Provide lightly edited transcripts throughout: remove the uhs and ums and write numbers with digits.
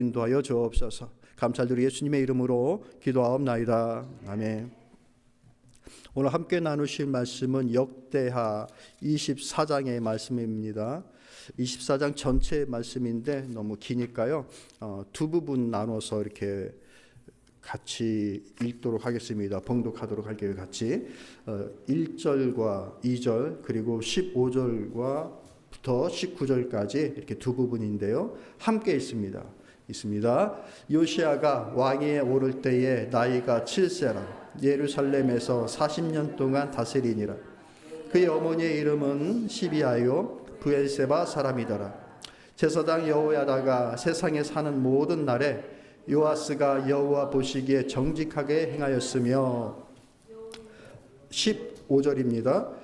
인도하여 주옵소서. 감사드리 예수님의 이름으로 기도하옵나이다. 아멘. 오늘 함께 나누실 말씀은 역대하 24장의 말씀입니다. 24장 전체 말씀인데 너무 기니까요, 두 부분 나눠서 이렇게 같이 읽도록 하겠습니다. 봉독하도록 할게요. 같이 1절과 2절 그리고 15절부터 19절까지 이렇게 두 부분인데요, 함께 있습니다. 요시야가 왕위에 오를 때에 나이가 7세라 예루살렘에서 40년 동안 다스리니라. 그의 어머니의 이름은 시비아요 브엘세바 사람이더라. 제사장 여호야다가 세상에 사는 모든 날에 요아스가 여호와 보시기에 정직하게 행하였으며, 15절입니다.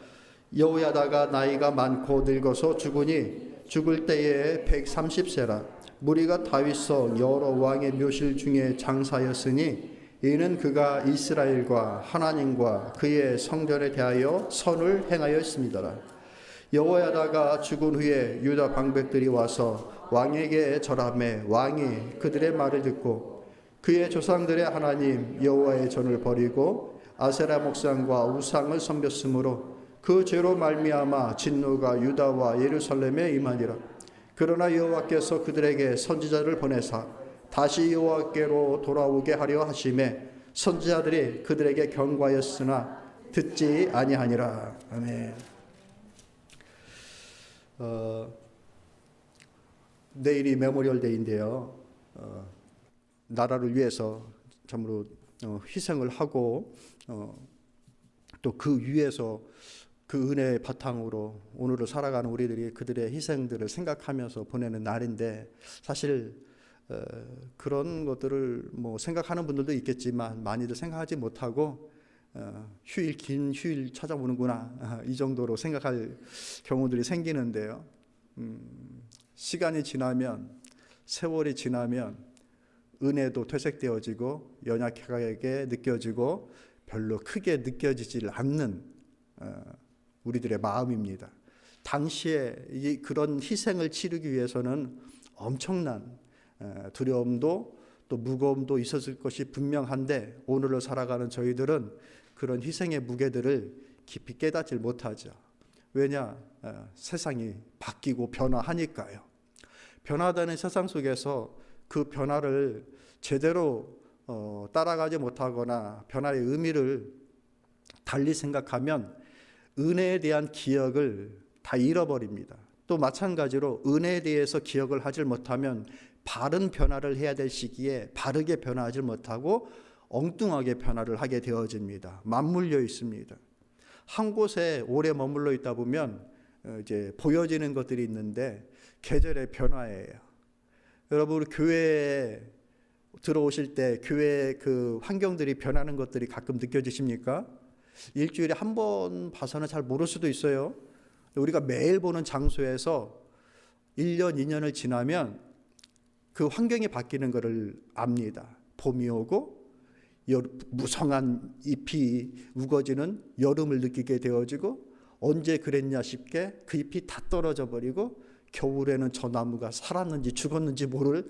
여호야다가 나이가 많고 늙어서 죽으니 죽을 때에 130세라. 무리가 다윗성 여러 왕의 묘실 중에 장사였으니 이는 그가 이스라엘과 하나님과 그의 성전에 대하여 선을 행하였습니다. 여호야다가 죽은 후에 유다 방백들이 와서 왕에게 절하매 왕이 그들의 말을 듣고 그의 조상들의 하나님 여호와의 전을 버리고 아세라 목상과 우상을 섬겼으므로 그 죄로 말미암아 진노가 유다와 예루살렘에 임하니라. 그러나 여호와께서 그들에게 선지자를 보내사 다시 여호와께로 돌아오게 하려 하심에 선지자들이 그들에게 경고하였으나 듣지 아니하니라. 아멘. 내일이 메모리얼 데이인데요, 나라를 위해서 참으로 희생을 하고 또 그 위에서 그 은혜의 바탕으로 오늘을 살아가는 우리들이 그들의 희생들을 생각하면서 보내는 날인데, 사실 그런 것들을 뭐 생각하는 분들도 있겠지만 많이들 생각하지 못하고 긴 휴일 찾아보는구나 이 정도로 생각할 경우들이 생기는데요, 시간이 지나면, 세월이 지나면 은혜도 퇴색되어지고 연약하게 느껴지고 별로 크게 느껴지질 않는 우리들의 마음입니다. 당시에 그런 희생을 치르기 위해서는 엄청난 두려움도 또 무거움도 있었을 것이 분명한데, 오늘을 살아가는 저희들은 그런 희생의 무게들을 깊이 깨닫질 못하죠. 왜냐? 세상이 바뀌고 변화하니까요. 변화되는 세상 속에서 그 변화를 제대로 따라가지 못하거나 변화의 의미를 달리 생각하면 은혜에 대한 기억을 다 잃어버립니다. 또 마찬가지로 은혜에 대해서 기억을 하지 못하면 바른 변화를 해야 될 시기에 바르게 변화하지 못하고 엉뚱하게 변화를 하게 되어집니다. 맞물려 있습니다. 한 곳에 오래 머물러 있다 보면 이제 보여지는 것들이 있는데 계절의 변화예요. 여러분, 교회에 들어오실 때 교회의 그 환경들이 변하는 것들이 가끔 느껴지십니까? 일주일에 한 번 봐서는 잘 모를 수도 있어요. 우리가 매일 보는 장소에서 1년, 2년을 지나면 그 환경이 바뀌는 것을 압니다. 봄이 오고 무성한 잎이 우거지는 여름을 느끼게 되어지고, 언제 그랬냐 싶게 그 잎이 다 떨어져 버리고 겨울에는 저 나무가 살았는지 죽었는지 모를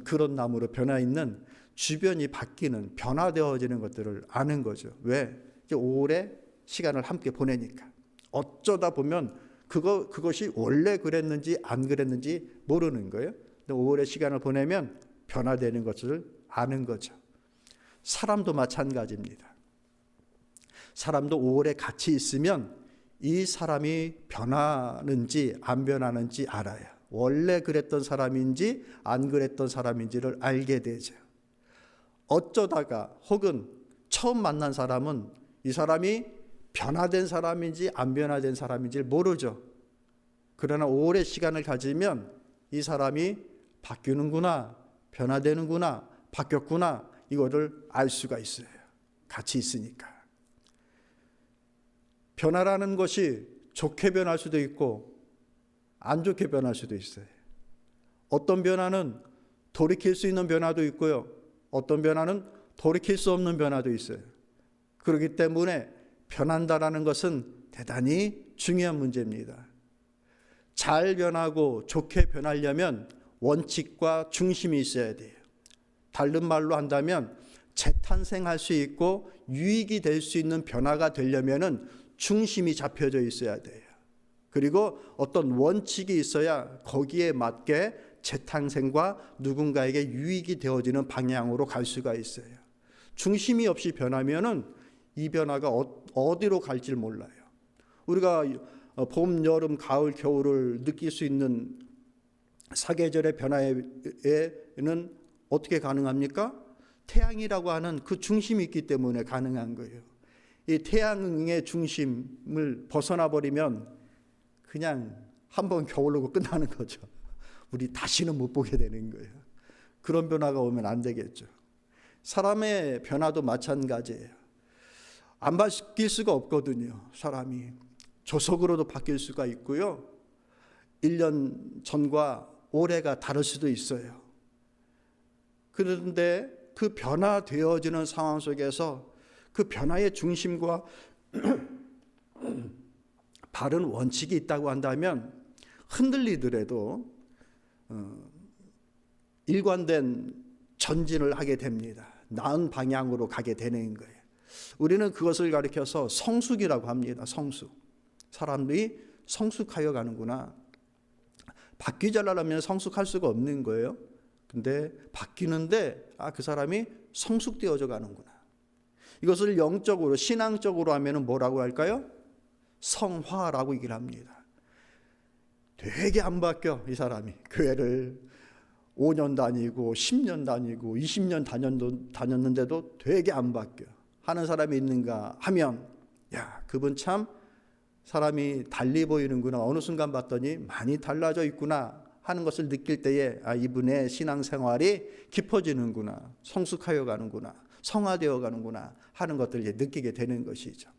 그런 나무로 변화 있는, 주변이 바뀌는, 변화되어지는 것들을 아는 거죠. 왜? 오래 시간을 함께 보내니까. 어쩌다 보면 그것이 원래 그랬는지 안 그랬는지 모르는 거예요. 근데 오래 시간을 보내면 변화되는 것을 아는 거죠. 사람도 마찬가지입니다. 사람도 오래 같이 있으면 이 사람이 변하는지 안 변하는지 알아요. 원래 그랬던 사람인지 안 그랬던 사람인지를 알게 되죠. 어쩌다가 혹은 처음 만난 사람은 이 사람이 변화된 사람인지 안 변화된 사람인지를 모르죠. 그러나 오래 시간을 가지면 이 사람이 바뀌는구나, 변화되는구나, 바뀌었구나, 이거를 알 수가 있어요. 같이 있으니까. 변화라는 것이 좋게 변할 수도 있고 안 좋게 변할 수도 있어요. 어떤 변화는 돌이킬 수 있는 변화도 있고요, 어떤 변화는 돌이킬 수 없는 변화도 있어요. 그렇기 때문에 변한다라는 것은 대단히 중요한 문제입니다. 잘 변하고 좋게 변하려면 원칙과 중심이 있어야 돼요. 다른 말로 한다면 재탄생할 수 있고 유익이 될 수 있는 변화가 되려면은 중심이 잡혀져 있어야 돼요. 그리고 어떤 원칙이 있어야 거기에 맞게 재탄생과 누군가에게 유익이 되어지는 방향으로 갈 수가 있어요. 중심이 없이 변하면은 이 변화가 어디로 갈지 몰라요. 우리가 봄, 여름, 가을, 겨울을 느낄 수 있는 사계절의 변화에는 어떻게 가능합니까? 태양이라고 하는 그 중심이 있기 때문에 가능한 거예요. 이 태양의 중심을 벗어나 버리면 그냥 한번 겨울로고 끝나는 거죠. 우리 다시는 못 보게 되는 거예요. 그런 변화가 오면 안 되겠죠. 사람의 변화도 마찬가지예요. 안 바뀔 수가 없거든요. 사람이 조석으로도 바뀔 수가 있고요. 1년 전과 올해가 다를 수도 있어요. 그런데 그 변화되어지는 상황 속에서 그 변화의 중심과 바른 원칙이 있다고 한다면 흔들리더라도 일관된 전진을 하게 됩니다. 나은 방향으로 가게 되는 거예요. 우리는 그것을 가리켜서 성숙이라고 합니다. 성숙. 사람들이 성숙하여 가는구나. 바뀌지 않으려면 성숙할 수가 없는 거예요. 근데 바뀌는데 그 사람이 성숙되어져 가는구나. 이것을 영적으로 신앙적으로 하면은 뭐라고 할까요? 성화라고 얘기를 합니다. 되게 안 바뀌어 이 사람이. 교회를 5년 다니고 10년 다니고 20년 다녔는데도 되게 안 바뀌어. 하는 사람이 있는가 하면 야, 그분 참 사람이 달리 보이는구나. 어느 순간 봤더니 많이 달라져 있구나 하는 것을 느낄 때에 이분의 신앙생활이 깊어지는구나. 성숙하여 가는구나. 성화되어 가는구나 하는 것들을 느끼게 되는 것이죠.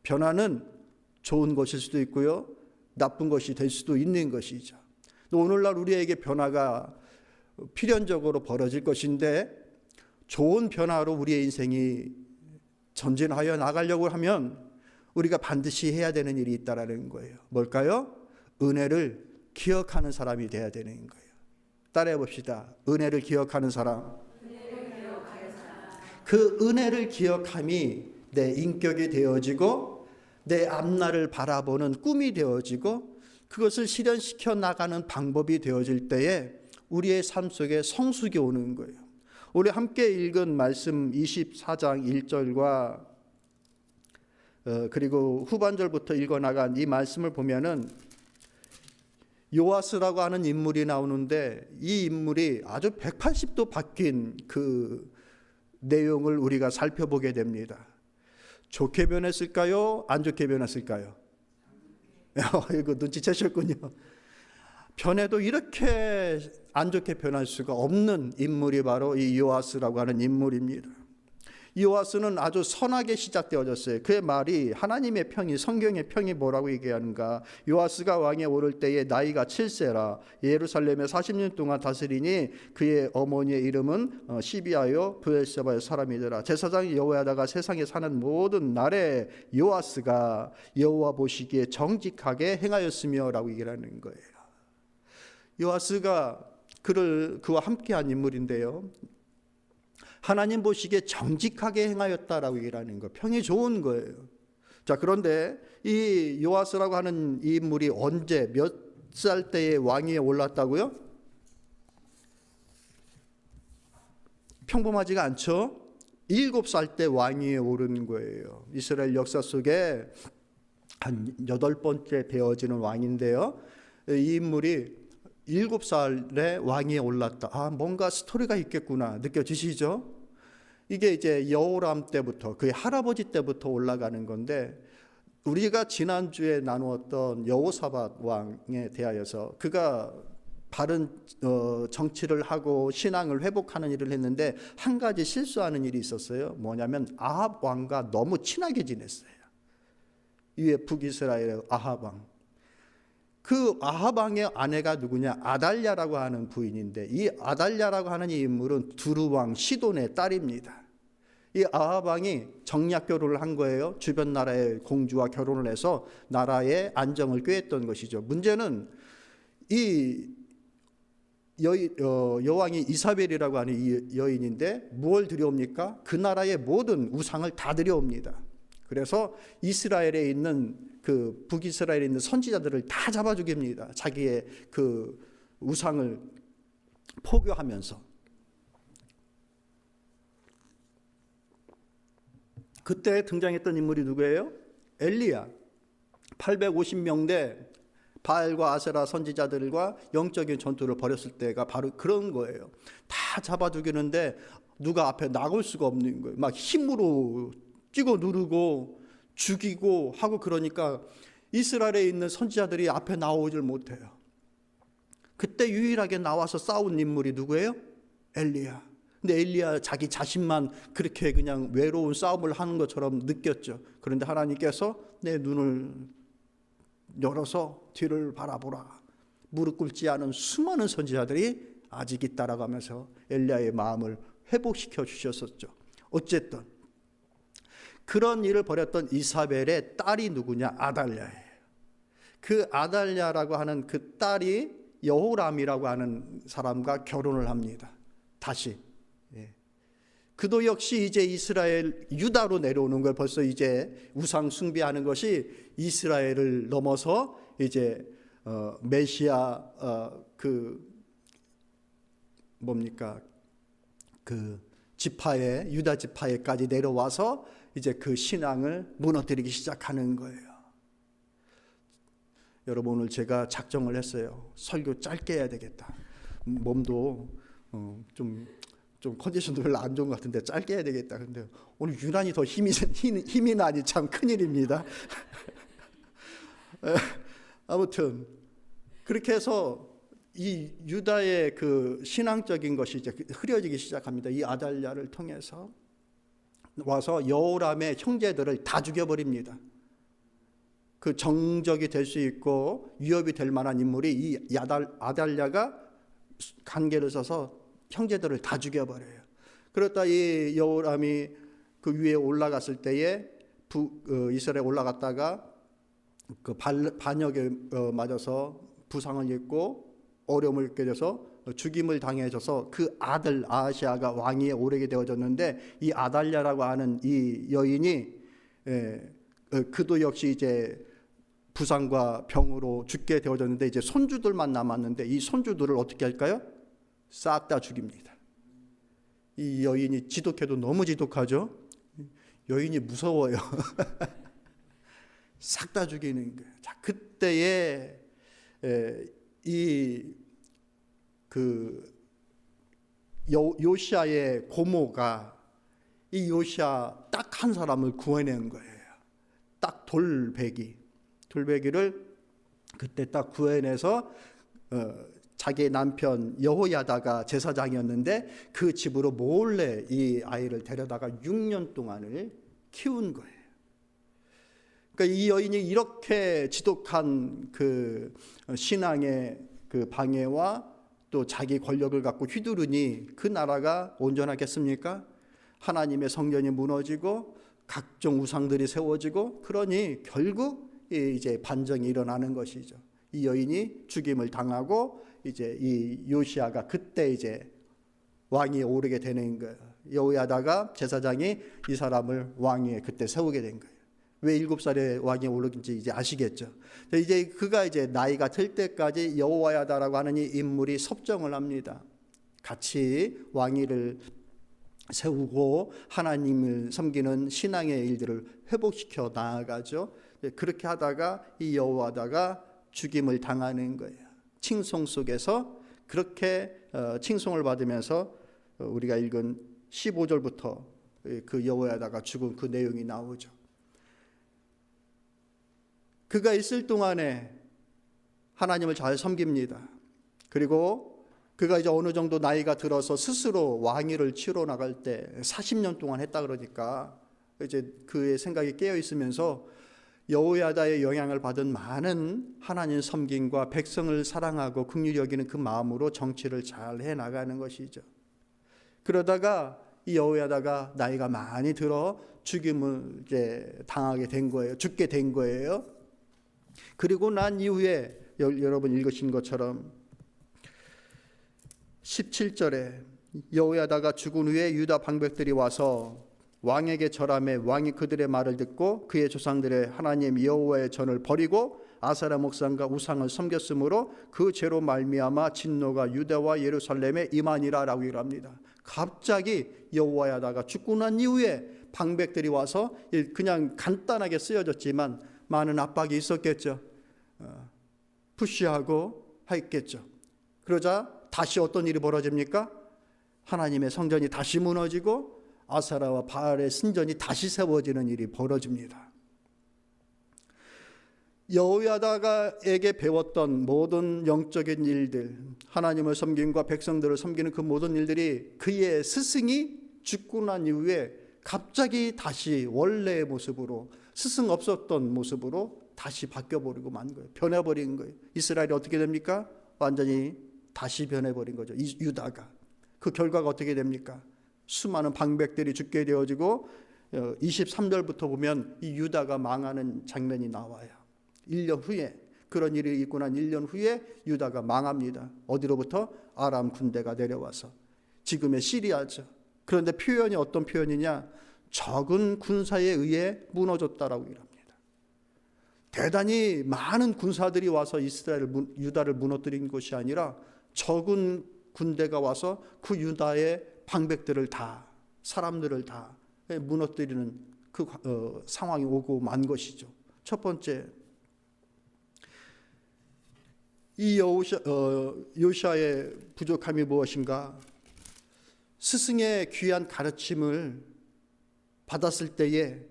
변화는 좋은 것일 수도 있고요. 나쁜 것이 될 수도 있는 것이죠. 오늘날 우리에게 변화가 필연적으로 벌어질 것인데 좋은 변화로 우리의 인생이 전진하여 나가려고 하면 우리가 반드시 해야 되는 일이 있다라는 거예요. 뭘까요? 은혜를 기억하는 사람이 돼야 되는 거예요. 따라해 봅시다. 은혜를 기억하는 사람. 그 은혜를 기억함이 내 인격이 되어지고 내 앞날을 바라보는 꿈이 되어지고 그것을 실현시켜 나가는 방법이 되어질 때에 우리의 삶 속에 성숙이 오는 거예요. 우리 함께 읽은 말씀 24장 1절과 그리고 후반절부터 읽어나간 이 말씀을 보면은 요아스라고 하는 인물이 나오는데 이 인물이 아주 180도 바뀐 그 내용을 우리가 살펴보게 됩니다. 좋게 변했을까요? 안 좋게 변했을까요? 이거 눈치채셨군요. 변해도 이렇게 안 좋게 변할 수가 없는 인물이 바로 이 요아스라고 하는 인물입니다. 요아스는 아주 선하게 시작되어졌어요. 그의 말이 하나님의 평이, 성경의 평이 뭐라고 얘기하는가? 요아스가 왕에 오를 때에 나이가 7세라 예루살렘에 40년 동안 다스리니 그의 어머니의 이름은 시비아요 브엘세바의 사람이더라. 제사장 여호야다가 세상에 사는 모든 날에 요아스가 여호와 보시기에 정직하게 행하였으며 라고 얘기를 하는 거예요. 요아스가 그와 함께한 인물인데요. 하나님 보시기에 정직하게 행하였다라고 얘기를 하는 거, 평이 좋은 거예요. 자, 그런데 이 요아스라고 하는 이 인물이 언제 몇 살 때에 왕위에 올랐다고요? 평범하지가 않죠. 7살 때 왕위에 오른 거예요. 이스라엘 역사 속에 한 8번째 되어지는 왕인데요. 이 인물이 7살에 왕위에 올랐다. 뭔가 스토리가 있겠구나 느껴지시죠? 이게 이제 여호람 때부터 그의 할아버지 때부터 올라가는 건데 우리가 지난주에 나누었던 여호사밧 왕에 대하여서 그가 바른 정치를 하고 신앙을 회복하는 일을 했는데 한 가지 실수하는 일이 있었어요. 뭐냐면 아합 왕과 너무 친하게 지냈어요. 이에 북이스라엘의 아합 왕. 그 아합 왕의 아내가 누구냐? 아달랴라고 하는 부인인데 이 아달랴라고 하는 이 인물은 두루 왕 시돈의 딸입니다. 이 아합 왕이 정략 결혼을 한 거예요. 주변 나라의 공주와 결혼을 해서 나라의 안정을 꾀했던 것이죠. 문제는 이 여왕이 이사벨이라고 하는 이 여인인데 뭘 드려옵니까? 그 나라의 모든 우상을 다 드려옵니다. 그래서 이스라엘에 있는 그 북이스라엘에 있는 선지자들을 다 잡아 죽입니다. 자기의 그 우상을 포교하면서. 그때 등장했던 인물이 누구예요? 엘리야. 850명대 바알과 아세라 선지자들과 영적인 전투를 벌였을 때가 바로 그런 거예요. 다 잡아 죽이는데 누가 앞에 나올 수가 없는 거예요. 막 힘으로 찍어 누르고 죽이고 하고, 그러니까 이스라엘에 있는 선지자들이 앞에 나오질 못해요. 그때 유일하게 나와서 싸운 인물이 누구예요? 엘리야. 근데 엘리야 자기 자신만 그렇게 그냥 외로운 싸움을 하는 것처럼 느꼈죠. 그런데 하나님께서 내 눈을 열어서 뒤를 바라보라. 무릎 꿇지 않은 수많은 선지자들이 아직 있다라고 하면서 엘리야의 마음을 회복시켜 주셨었죠. 어쨌든 그런 일을 벌였던 이사벨의 딸이 누구냐? 아달랴예요. 그 아달랴라고 하는 그 딸이 여호람이라고 하는 사람과 결혼을 합니다. 다시. 그도 역시 이제 이스라엘 유다로 내려오는 걸, 벌써 이제 우상 숭배하는 것이 이스라엘을 넘어서 이제 메시아 그 뭡니까 그 지파에, 유다 지파에까지 내려와서 이제 그 신앙을 무너뜨리기 시작하는 거예요. 여러분, 오늘 제가 작정을 했어요. 설교 짧게 해야 되겠다. 몸도 좀 컨디션도 별로 안 좋은 것 같은데 짧게 해야 되겠다. 근데 오늘 유난히 더 힘이 나니 참 큰일입니다. 아무튼 그렇게 해서 이 유다의 그 신앙적인 것이 이제 흐려지기 시작합니다. 이 아달랴를 통해서 와서 여호람의 형제들을 다 죽여버립니다. 그 정적이 될 수 있고 위협이 될 만한 인물이 이 아달랴가 간계를 써서 형제들을 다 죽여버려요. 그렇다 이 여호람이 그 위에 올라갔을 때에 이스라엘에 올라갔다가 그 반역에 맞아서 부상을 입고 어려움을 겪게 돼서 죽임을 당해져서 그 아들 아하시아가 왕위에 오르게 되어졌는데, 이 아달랴라고 하는 이 여인이 그도 역시 이제 부상과 병으로 죽게 되어졌는데 이제 손주들만 남았는데 이 손주들을 어떻게 할까요? 싹 다 죽입니다. 이 여인이 지독해도 너무 지독하죠. 여인이 무서워요. 싹 다 죽이는 거예요. 자, 그때에 요시아의 고모가 이 요시아 딱 한 사람을 구해낸 거예요. 딱 돌베기를 그때 딱 구해내서 자기 남편 여호야다가 제사장이었는데 그 집으로 몰래 이 아이를 데려다가 6년 동안을 키운 거예요. 그러니까 이 여인이 이렇게 지독한 그 신앙의 그 방해와 또 자기 권력을 갖고 휘두르니 그 나라가 온전하겠습니까? 하나님의 성전이 무너지고 각종 우상들이 세워지고, 그러니 결국 이제 반정이 일어나는 것이죠. 이 여인이 죽임을 당하고 이제 이 요시아가 그때 이제 왕위에 오르게 되는 거예요. 여호야다가 제사장이 이 사람을 왕위에 그때 세우게 된 거예요. 왜 7살에 왕위에 오르는지 이제 아시겠죠. 이제 그가 이제 나이가 들 때까지 여호야다라고 하는 이 인물이 섭정을 합니다. 같이 왕위를 세우고 하나님을 섬기는 신앙의 일들을 회복시켜 나아가죠. 그렇게 하다가 이 여호야다가 죽임을 당하는 거예요. 칭송 속에서 그렇게 칭송을 받으면서 우리가 읽은 15절부터 그 여호야다가 죽은 그 내용이 나오죠. 그가 있을 동안에 하나님을 잘 섬깁니다. 그리고 그가 이제 어느 정도 나이가 들어서 스스로 왕위를 치러 나갈 때 40년 동안 했다 그러니까 이제 그의 생각이 깨어 있으면서 여호야다의 영향을 받은 많은 하나님 섬김과 백성을 사랑하고 긍휼히 여기는 그 마음으로 정치를 잘 해 나가는 것이죠. 그러다가 이 여호야다가 나이가 많이 들어 죽임을 이제 당하게 된 거예요. 죽게 된 거예요. 그리고 난 이후에 여러분 읽으신 것처럼 17절에 여호야다가 죽은 후에 유다 방백들이 와서 왕에게 절하매 왕이 그들의 말을 듣고 그의 조상들의 하나님 여호와의 전을 버리고 아세라 목상과 우상을 섬겼으므로 그 죄로 말미암아 진노가 유다와 예루살렘에 임하니라라고 얘기합니다. 갑자기 여호야다가 죽고 난 이후에 방백들이 와서 그냥 간단하게 쓰여졌지만 많은 압박이 있었겠죠. 푸시하고 했겠죠. 그러자 다시 어떤 일이 벌어집니까? 하나님의 성전이 다시 무너지고 아세라와 바알의 신전이 다시 세워지는 일이 벌어집니다. 여호야다가에게 배웠던 모든 영적인 일들, 하나님을 섬김과 백성들을 섬기는 그 모든 일들이 그의 스승이 죽고 난 이후에 갑자기 다시 원래의 모습으로, 스승 없었던 모습으로 다시 바뀌어버리고 만 거예요. 변해버린 거예요. 이스라엘이 어떻게 됩니까? 완전히 다시 변해버린 거죠. 유다가. 그 결과가 어떻게 됩니까? 수많은 방백들이 죽게 되어지고 23절부터 보면 이 유다가 망하는 장면이 나와요. 1년 후에, 그런 일이 있고 난 1년 후에 유다가 망합니다. 어디로부터? 아람 군대가 내려와서. 지금의 시리아죠. 그런데 표현이 어떤 표현이냐? 적은 군사에 의해 무너졌다라고 합니다. 대단히 많은 군사들이 와서 유다를 무너뜨린 것이 아니라 적은 군대가 와서 그 유다의 방백들을 다, 사람들을 다 무너뜨리는 그 상황이 오고 만 것이죠. 첫 번째, 이 요시아의 부족함이 무엇인가? 스승의 귀한 가르침을 받았을 때에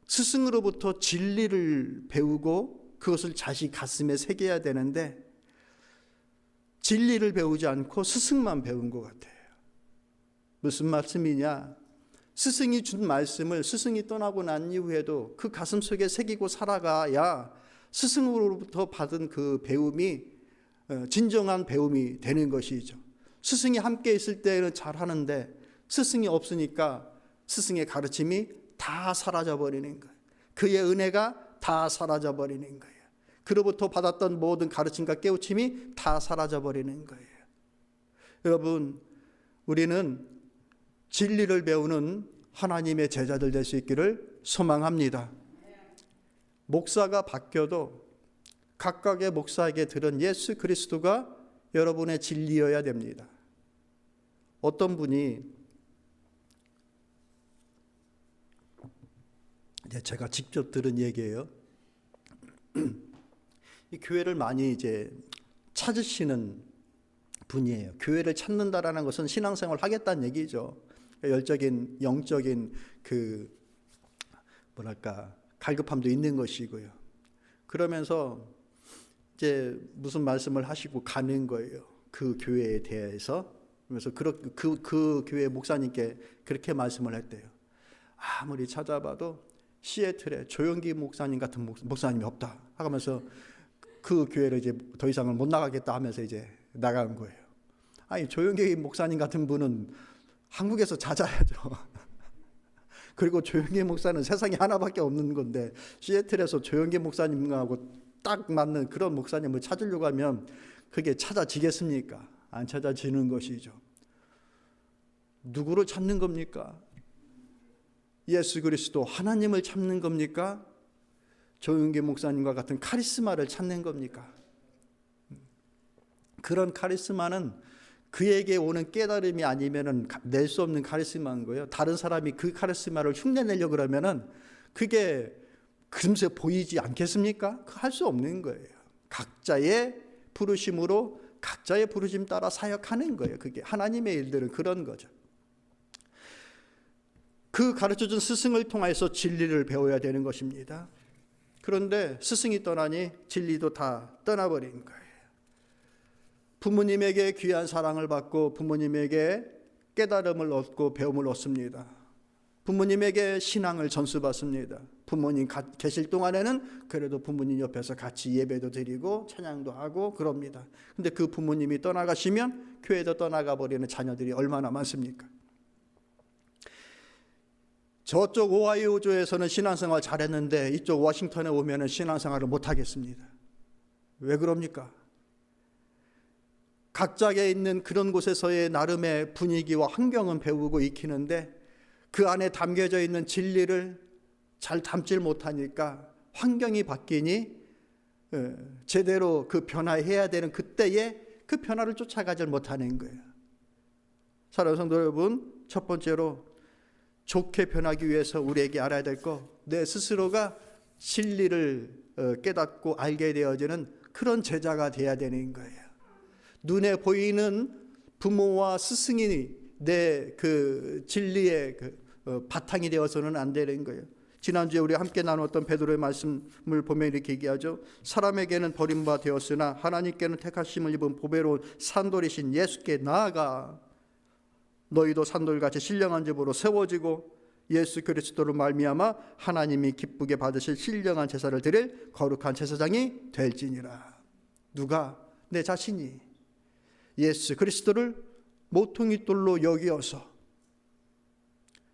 스승으로부터 진리를 배우고 그것을 자신 가슴에 새겨야 되는데 진리를 배우지 않고 스승만 배운 것 같아요. 무슨 말씀이냐? 스승이 준 말씀을 스승이 떠나고 난 이후에도 그 가슴속에 새기고 살아가야 스승으로부터 받은 그 배움이 진정한 배움이 되는 것이죠. 스승이 함께 있을 때는 잘하는데 스승이 없으니까 스승의 가르침이 다 사라져버리는 거예요. 그의 은혜가 다 사라져버리는 거예요. 그로부터 받았던 모든 가르침과 깨우침이 다 사라져버리는 거예요. 여러분, 우리는 진리를 배우는 하나님의 제자들 될 수 있기를 소망합니다. 목사가 바뀌어도 각각의 목사에게 들은 예수 그리스도가 여러분의 진리여야 됩니다. 어떤 분이, 제가 직접 들은 얘기예요. 이 교회를 많이 이제 찾으시는 분이에요. 교회를 찾는다라는 것은 신앙생활을 하겠다는 얘기죠. 열적인 영적인 갈급함도 있는 것이고요. 그러면서 이제 무슨 말씀을 하시고 가는 거예요. 그 교회에 대해서. 그래서 그 교회 목사님께 그렇게 말씀을 했대요. 아무리 찾아봐도 시애틀에 조용기 목사님 같은 목사님이 없다 하면서 그 교회를 이제 더 이상을 못 나가겠다 하면서 이제 나간 거예요. 아니, 조용기 목사님 같은 분은 한국에서 찾아야죠. 그리고 조용기 목사는 세상에 하나밖에 없는 건데 시애틀에서 조용기 목사님하고 딱 맞는 그런 목사님을 찾으려고 하면 그게 찾아지겠습니까? 안 찾아지는 것이죠. 누구를 찾는 겁니까? 예수 그리스도 하나님을 찾는 겁니까? 조용기 목사님과 같은 카리스마를 찾는 겁니까? 그런 카리스마는 그에게 오는 깨달음이 아니면은 낼 수 없는 카리스마인 거예요. 다른 사람이 그 카리스마를 흉내내려고 그러면은 그게 금세 보이지 않겠습니까? 할 수 없는 거예요. 각자의 부르심으로 각자의 부르심 따라 사역하는 거예요. 그게 하나님의 일들은 그런 거죠. 그 가르쳐준 스승을 통해서 진리를 배워야 되는 것입니다. 그런데 스승이 떠나니 진리도 다 떠나버린 거예요. 부모님에게 귀한 사랑을 받고 부모님에게 깨달음을 얻고 배움을 얻습니다. 부모님에게 신앙을 전수받습니다. 부모님 계실 동안에는 그래도 부모님 옆에서 같이 예배도 드리고 찬양도 하고 그럽니다. 근데 그 부모님이 떠나가시면 교회도 떠나가 버리는 자녀들이 얼마나 많습니까? 저쪽 오하이오주에서는 신앙생활 잘했는데 이쪽 워싱턴에 오면 신앙생활을 못하겠습니다. 왜 그럽니까? 각자에 있는 그런 곳에서의 나름의 분위기와 환경은 배우고 익히는데 그 안에 담겨져 있는 진리를 잘 담질 못하니까 환경이 바뀌니 제대로 그 변화해야 되는 그때에 그 변화를 쫓아가질 못하는 거예요. 사랑하는 성도 여러분, 첫 번째로 좋게 변하기 위해서 우리에게 알아야 될 거, 내 스스로가 진리를 깨닫고 알게 되어지는 그런 제자가 돼야 되는 거예요. 눈에 보이는 부모와 스승이 내 그 진리의 바탕이 되어서는 안 되는 거예요. 지난주에 우리 함께 나눴던 베드로의 말씀을 보면 이렇게 얘기하죠. 사람에게는 버림바 되었으나 하나님께는 택하심을 입은 보배로운 산돌이신 예수께 나아가 너희도 산돌같이 신령한 집으로 세워지고 예수 그리스도로 말미암아 하나님이 기쁘게 받으실 신령한 제사를 드릴 거룩한 제사장이 될지니라. 누가? 내 자신이 예수 그리스도를 모퉁이돌로 여기어서,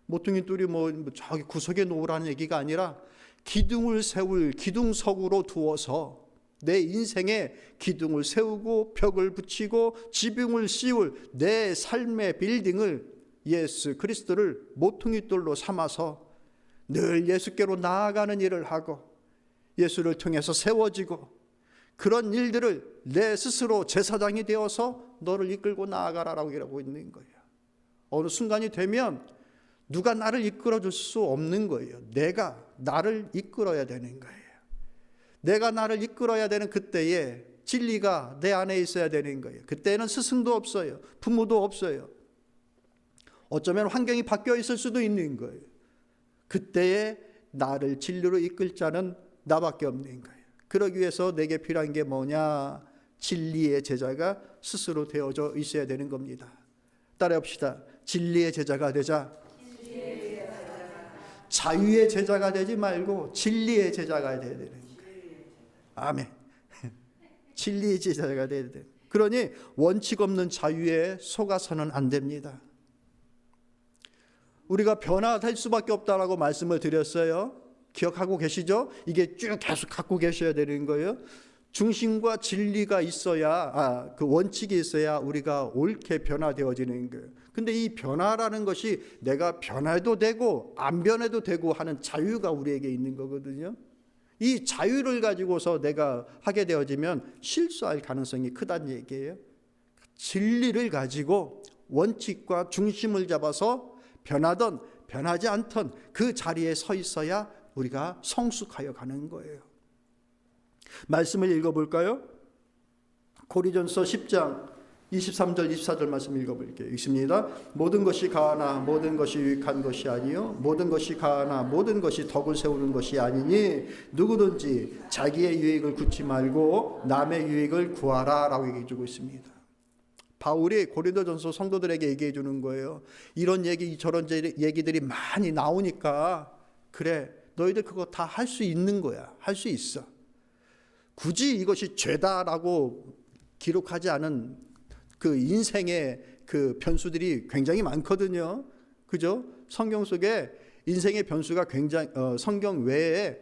모퉁이돌이 저기 구석에 놓으라는 얘기가 아니라 기둥을 세울 기둥석으로 두어서 내 인생에 기둥을 세우고 벽을 붙이고 지붕을 씌울 내 삶의 빌딩을 예수 그리스도를 모퉁이돌로 삼아서 늘 예수께로 나아가는 일을 하고 예수를 통해서 세워지고 그런 일들을 내 스스로 제사장이 되어서 너를 이끌고 나아가라라고 이러고 있는 거예요. 어느 순간이 되면 누가 나를 이끌어 줄 수 없는 거예요. 내가 나를 이끌어야 되는 거예요. 내가 나를 이끌어야 되는 그때에 진리가 내 안에 있어야 되는 거예요. 그때는 스승도 없어요. 부모도 없어요. 어쩌면 환경이 바뀌어 있을 수도 있는 거예요. 그때에 나를 진리로 이끌 자는 나밖에 없는 거예요. 그러기 위해서 내게 필요한 게 뭐냐? 진리의 제자가 스스로 되어져 있어야 되는 겁니다. 따라합시다. 진리의 제자가 되자. 자유의 제자가 되지 말고 진리의 제자가 되어야 되는 거예요. 아멘. 진리의 제자가 되어야 돼요. 그러니 원칙 없는 자유에 속아서는 안 됩니다. 우리가 변화될 수밖에 없다라고 말씀을 드렸어요. 기억하고 계시죠? 이게 쭉 계속 갖고 계셔야 되는 거예요. 중심과 진리가 있어야, 그 원칙이 있어야 우리가 옳게 변화되어지는 거예요. 근데 이 변화라는 것이 내가 변해도 되고 안 변해도 되고 하는 자유가 우리에게 있는 거거든요. 이 자유를 가지고서 내가 하게 되어지면 실수할 가능성이 크다는 얘기예요. 진리를 가지고 원칙과 중심을 잡아서 변하던 변하지 않던 그 자리에 서 있어야 우리가 성숙하여 가는 거예요. 말씀을 읽어볼까요? 고린도전서 10장 23절 24절 말씀 읽어볼게요. 읽습니다. 모든 것이 가하나 모든 것이 유익한 것이 아니요 모든 것이 가하나 모든 것이 덕을 세우는 것이 아니니 누구든지 자기의 유익을 굳지 말고 남의 유익을 구하라 라고 얘기해 주고 있습니다. 바울이 고린도전서 성도들에게 얘기해 주는 거예요. 이런 얘기 저런 얘기들이 많이 나오니까 그래 너희들 그거 다 할 수 있는 거야. 할 수 있어. 굳이 이것이 죄다라고 기록하지 않은 그 인생의 그 변수들이 굉장히 많거든요. 그죠? 성경 속에 인생의 변수가 굉장히 성경 외에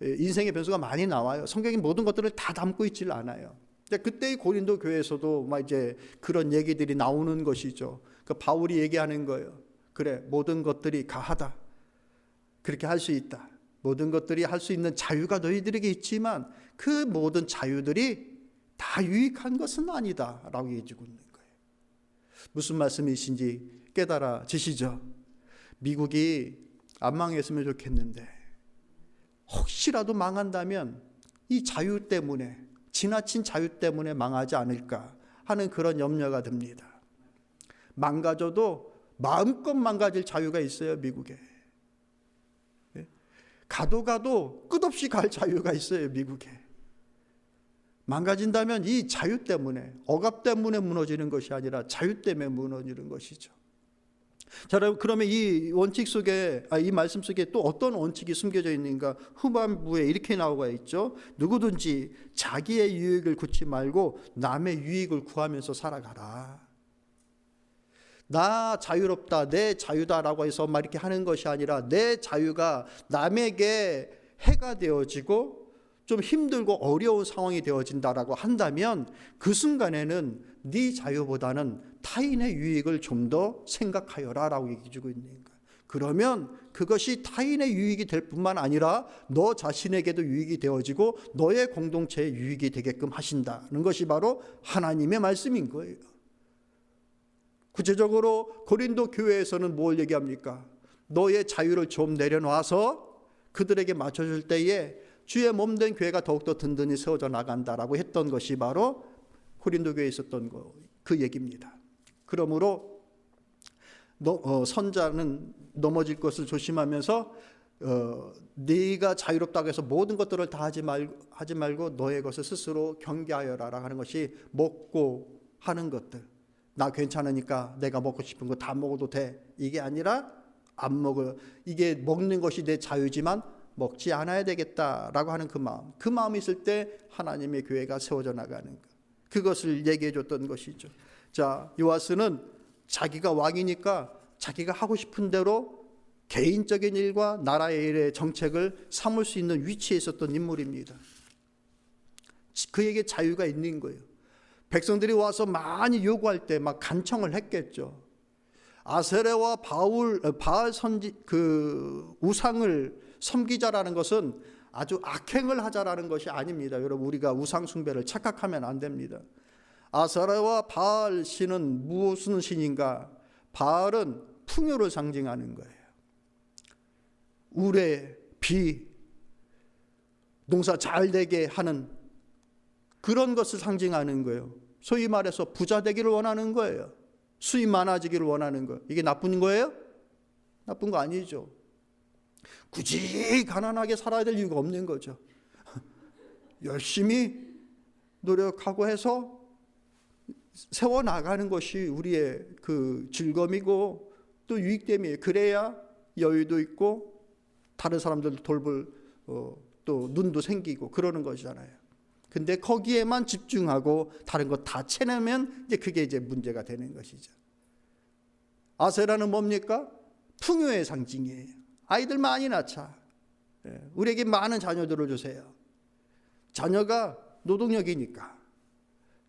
인생의 변수가 많이 나와요. 성경이 모든 것들을 다 담고 있질 않아요. 그때 고린도 교회에서도 막 이제 그런 얘기들이 나오는 것이죠. 그 바울이 얘기하는 거예요. 그래, 모든 것들이 가하다. 그렇게 할 수 있다. 모든 것들이 할 수 있는 자유가 너희들에게 있지만 그 모든 자유들이 다 유익한 것은 아니다 라고 얘기해주고 있는 거예요. 무슨 말씀이신지 깨달아지시죠? 미국이 안 망했으면 좋겠는데 혹시라도 망한다면 이 자유 때문에 지나친 자유 때문에 망하지 않을까 하는 그런 염려가 듭니다. 망가져도 마음껏 망가질 자유가 있어요. 미국에. 가도 끝없이 갈 자유가 있어요. 미국에. 망가진다면 이 자유 때문에, 억압 때문에 무너지는 것이 아니라 자유 때문에 무너지는 것이죠. 자, 그러면 이 원칙 속에, 이 말씀 속에 또 어떤 원칙이 숨겨져 있는가? 후반부에 이렇게 나오고 있죠. 누구든지 자기의 유익을 굳지 말고 남의 유익을 구하면서 살아가라. 나 자유롭다, 내 자유다라고 해서 막 이렇게 하는 것이 아니라 내 자유가 남에게 해가 되어지고 좀 힘들고 어려운 상황이 되어진다라고 한다면 그 순간에는 네 자유보다는 타인의 유익을 좀 더 생각하여라 라고 얘기해 주고 있는 거예요. 그러면 그것이 타인의 유익이 될 뿐만 아니라 너 자신에게도 유익이 되어지고 너의 공동체의 유익이 되게끔 하신다는 것이 바로 하나님의 말씀인 거예요. 구체적으로 고린도 교회에서는 뭘 얘기합니까? 너의 자유를 좀 내려놔서 그들에게 맞춰줄 때에 주의 몸된 교회가 더욱더 든든히 세워져 나간다라고 했던 것이 바로 고린도 교회에 있었던 그 얘기입니다. 그러므로 선자는 넘어질 것을 조심하면서 네가 자유롭다고 해서 모든 것들을 다 하지 말고 너의 것을 스스로 경계하여라 하는 것이 먹고 하는 것들. 나 괜찮으니까 내가 먹고 싶은 거 다 먹어도 돼. 이게 아니라 안 먹어. 이게 먹는 것이 내 자유지만 먹지 않아야 되겠다라고 하는 그 마음이 있을 때 하나님의 교회가 세워져 나가는 것. 그것을 얘기해 줬던 것이죠. 자, 요아스는 자기가 왕이니까 자기가 하고 싶은 대로 개인적인 일과 나라의 일의 정책을 삼을 수 있는 위치에 있었던 인물입니다. 그에게 자유가 있는 거예요. 백성들이 와서 많이 요구할 때 막 간청을 했겠죠. 아세레와 바알 선지 그 우상을 섬기자라는 것은 아주 악행을 하자라는 것이 아닙니다. 여러분, 우리가 우상 숭배를 착각하면 안 됩니다. 아세레와 바알 신은 무슨 신인가? 바알은 풍요를 상징하는 거예요. 우레, 비, 농사 잘 되게 하는 그런 것을 상징하는 거예요. 소위 말해서 부자 되기를 원하는 거예요. 수입 많아지기를 원하는 거예요. 이게 나쁜 거예요? 나쁜 거 아니죠. 굳이 가난하게 살아야 될 이유가 없는 거죠. 열심히 노력하고 해서 세워나가는 것이 우리의 그 즐거움이고 또 유익됨이에요. 그래야 여유도 있고 다른 사람들도 돌볼 또 눈도 생기고 그러는 것이잖아요. 근데 거기에만 집중하고 다른 거 다 채내면 이제 그게 이제 문제가 되는 것이죠. 아세라는 뭡니까? 풍요의 상징이에요. 아이들 많이 낳자. 우리에게 많은 자녀들을 주세요. 자녀가 노동력이니까.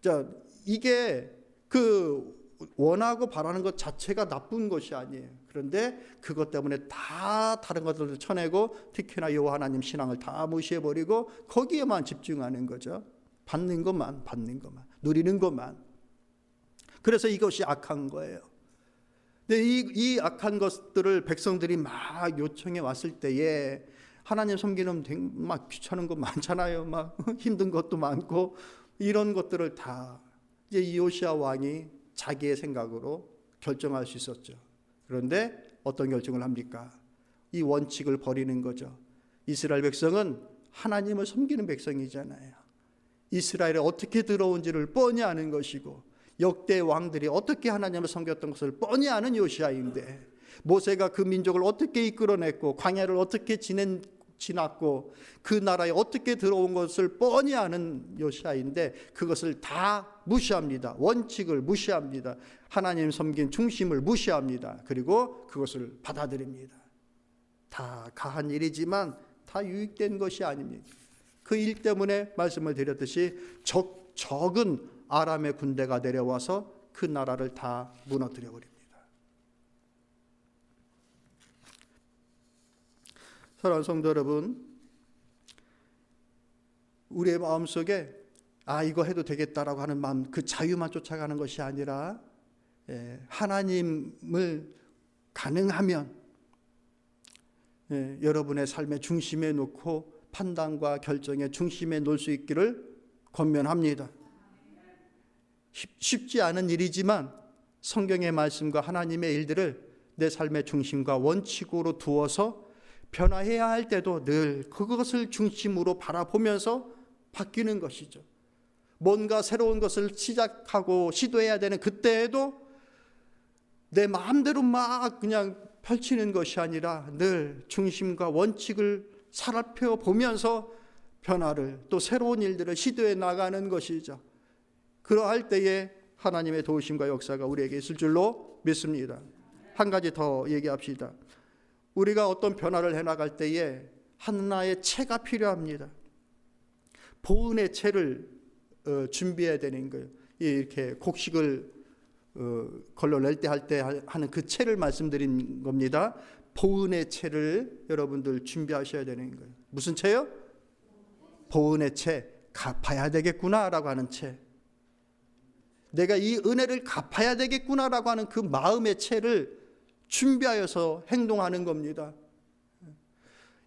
자, 이게 그 원하고 바라는 것 자체가 나쁜 것이 아니에요. 그런데 그것 때문에 다 다른 것들을 쳐내고 특히나 여호와 하나님 신앙을 다 무시해버리고 거기에만 집중하는 거죠. 받는 것만 누리는 것만. 그래서 이것이 악한 거예요. 근데 이 악한 것들을 백성들이 막 요청해 왔을 때에 하나님 섬기는 막 귀찮은 거 많잖아요. 막 힘든 것도 많고 이런 것들을 다 이제 이 요시야 왕이 자기의 생각으로 결정할 수 있었죠. 그런데 어떤 결정을 합니까? 이 원칙을 버리는 거죠. 이스라엘 백성은 하나님을 섬기는 백성이잖아요. 이스라엘에 어떻게 들어온지를 뻔히 아는 것이고 역대 왕들이 어떻게 하나님을 섬겼던 것을 뻔히 아는 요시야인데 모세가 그 민족을 어떻게 이끌어냈고 광야를 어떻게 지났고 그 나라에 어떻게 들어온 것을 뻔히 아는 요시야인데 그것을 다 무시합니다. 원칙을 무시합니다. 하나님 섬긴 중심을 무시합니다. 그리고 그것을 받아들입니다. 다 가한 일이지만 다 유익된 것이 아닙니다. 그 일 때문에 말씀을 드렸듯이 적은 아람의 군대가 내려와서 그 나라를 다 무너뜨려 버립니다. 사랑하는 성도 여러분, 우리의 마음속에 이거 해도 되겠다라고 하는 마음, 그 자유만 쫓아가는 것이 아니라 하나님을 가능하면 여러분의 삶의 중심에 놓고 판단과 결정의 중심에 놓을 수 있기를 권면합니다. 쉽지 않은 일이지만 성경의 말씀과 하나님의 일들을 내 삶의 중심과 원칙으로 두어서 변화해야 할 때도 늘 그것을 중심으로 바라보면서 바뀌는 것이죠. 뭔가 새로운 것을 시작하고 시도해야 되는 그때에도 내 마음대로 막 그냥 펼치는 것이 아니라 늘 중심과 원칙을 살펴보면서 변화를 또 새로운 일들을 시도해 나가는 것이죠. 그러할 때에 하나님의 도우심과 역사가 우리에게 있을 줄로 믿습니다. 한 가지 더 얘기합시다. 우리가 어떤 변화를 해나갈 때에 하나의 체가 필요합니다. 보은의 채를 준비해야 되는 거예요. 이렇게 곡식을 걸러낼 때 할 때 하는 그 채를 말씀드린 겁니다. 보은의 채를 여러분들 준비하셔야 되는 거예요. 무슨 채요? 보은의 채, 갚아야 되겠구나라고 하는 채. 내가 이 은혜를 갚아야 되겠구나라고 하는 그 마음의 채를 준비하여서 행동하는 겁니다.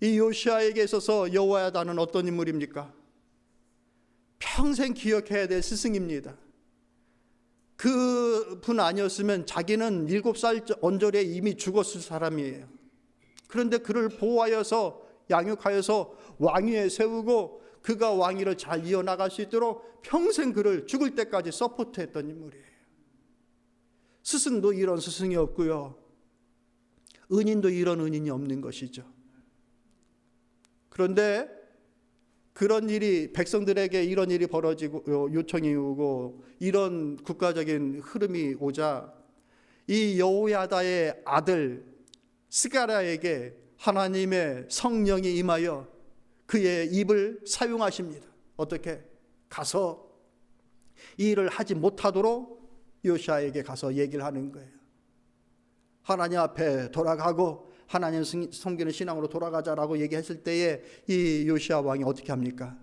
이 요시아에게 있어서 여호야다는 어떤 인물입니까? 평생 기억해야 될 스승입니다. 그 분 아니었으면 자기는 7살 언저리에 이미 죽었을 사람이에요. 그런데 그를 보호하여서 양육하여서 왕위에 세우고 그가 왕위를 잘 이어나갈 수 있도록 평생 그를 죽을 때까지 서포트했던 인물이에요. 스승도 이런 스승이 없고요. 은인도 이런 은인이 없는 것이죠. 그런데 그런 일이, 백성들에게 이런 일이 벌어지고 요청이 오고 이런 국가적인 흐름이 오자 이 여호야다의 아들 스가랴에게 하나님의 성령이 임하여 그의 입을 사용하십니다. 어떻게? 가서 이 일을 하지 못하도록 요시아에게 가서 얘기를 하는 거예요. 하나님 앞에 돌아가고 하나님 섬기는 신앙으로 돌아가자라고 얘기했을 때에 이 요시아 왕이 어떻게 합니까?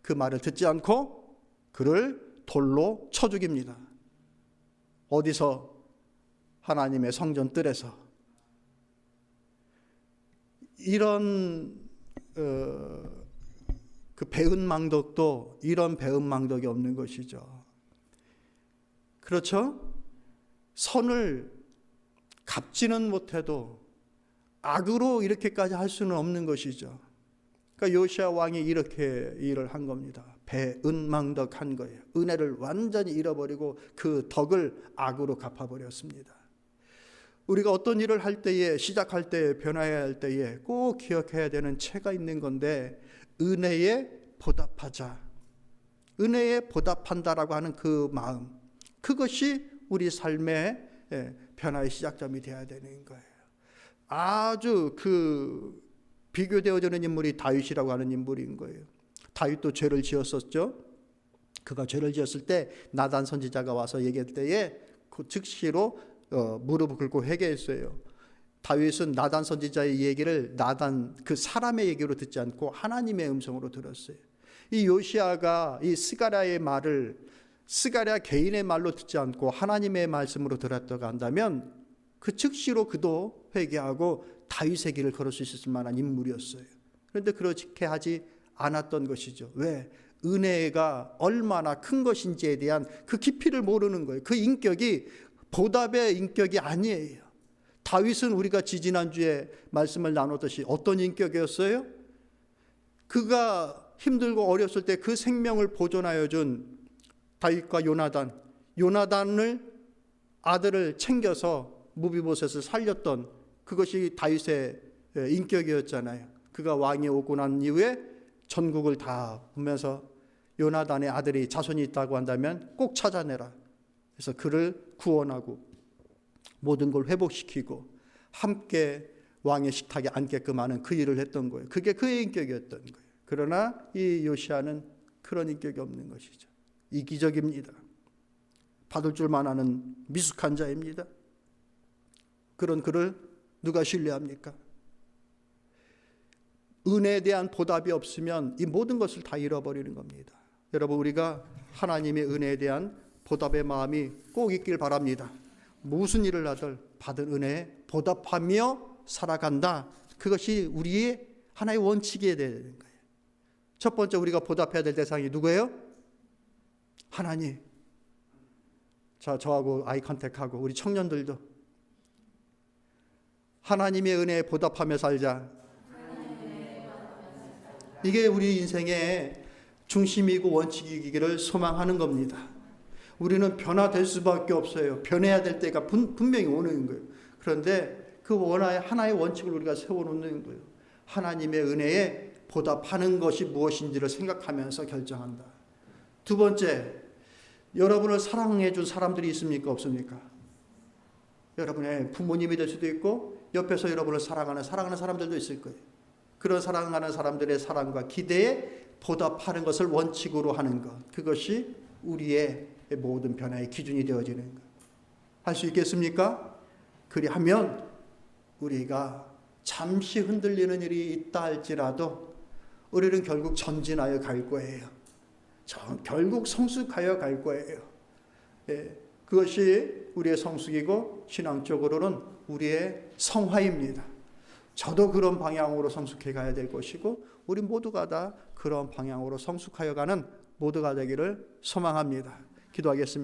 그 말을 듣지 않고 그를 돌로 쳐 죽입니다. 어디서? 하나님의 성전 뜰에서. 이런 그 배은망덕도 이런 배은망덕이 없는 것이죠. 그렇죠? 선을 갚지는 못해도 악으로 이렇게까지 할 수는 없는 것이죠. 그러니까 요시아 왕이 이렇게 일을 한 겁니다. 배은망덕한 거예요. 은혜를 완전히 잃어버리고 그 덕을 악으로 갚아버렸습니다. 우리가 어떤 일을 할 때에, 시작할 때에, 변화해야 할 때에 꼭 기억해야 되는 채가 있는 건데, 은혜에 보답하자, 은혜에 보답한다라고 하는 그 마음, 그것이 우리 삶의 변화의 시작점이 되어야 되는 거예요. 아주 비교되어지는 인물이 다윗이라고 하는 인물인 거예요. 다윗도 죄를 지었었죠. 그가 죄를 지었을 때 나단 선지자가 와서 얘기할 때에 그 즉시로 무릎을 꿇고 회개했어요. 다윗은 나단 선지자의 얘기를 나단 그 사람의 얘기로 듣지 않고 하나님의 음성으로 들었어요. 이 요시아가 이 스가랴의 말을 스가랴 개인의 말로 듣지 않고 하나님의 말씀으로 들었다고 한다면 그 즉시로 그도 회개하고 다윗의 길을 걸을 수 있을 만한 인물이었어요. 그런데 그렇게 하지 않았던 것이죠. 왜? 은혜가 얼마나 큰 것인지에 대한 그 깊이를 모르는 거예요. 그 인격이 보답의 인격이 아니에요. 다윗은 우리가 지지난주에 말씀을 나눴듯이 어떤 인격이었어요? 그가 힘들고 어렸을 때 그 생명을 보존하여 준 다윗과 요나단을 아들을 챙겨서 무비보셋을 살렸던 그것이 다윗의 인격이었잖아요. 그가 왕이 오고 난 이후에 전국을 다 보면서 요나단의 아들이 자손이 있다고 한다면 꼭 찾아내라. 그래서 그를 구원하고 모든 걸 회복시키고 함께 왕의 식탁에 앉게끔 하는 그 일을 했던 거예요. 그게 그의 인격이었던 거예요. 그러나 이 요시아는 그런 인격이 없는 것이죠. 이기적입니다. 받을 줄만 아는 미숙한 자입니다. 그런 그를 누가 신뢰합니까? 은혜에 대한 보답이 없으면 이 모든 것을 다 잃어버리는 겁니다. 여러분, 우리가 하나님의 은혜에 대한 보답의 마음이 꼭 있길 바랍니다. 무슨 일을 하든 받은 은혜에 보답하며 살아간다. 그것이 우리의 하나의 원칙이 되는 거예요. 첫 번째 우리가 보답해야 될 대상이 누구예요? 하나님. 자, 저하고 아이 컨택하고 우리 청년들도 하나님의 은혜에 보답하며 살자. 이게 우리 인생의 중심이고 원칙이기를 소망하는 겁니다. 우리는 변화될 수밖에 없어요. 변해야 될 때가 분명히 오는 거예요. 그런데 그 하나의 원칙을 우리가 세워놓는 거예요. 하나님의 은혜에 보답하는 것이 무엇인지를 생각하면서 결정한다. 두 번째, 여러분을 사랑해 준 사람들이 있습니까? 없습니까? 여러분의 부모님이 될 수도 있고 옆에서 여러분을 사랑하는 사람들도 있을 거예요. 그런 사랑하는 사람들의 사랑과 기대에 보답하는 것을 원칙으로 하는 것, 그것이 우리의 모든 변화의 기준이 되어지는 것. 할 수 있겠습니까? 그리하면 우리가 잠시 흔들리는 일이 있다 할지라도 우리는 결국 전진하여 갈 거예요. 결국 성숙하여 갈 거예요. 그것이 우리의 성숙이고 신앙적으로는 우리의 성화입니다. 저도 그런 방향으로 성숙해 가야 될 것이고 우리 모두가 다 그런 방향으로 성숙하여 가는 모두가 되기를 소망합니다. 기도하겠습니다.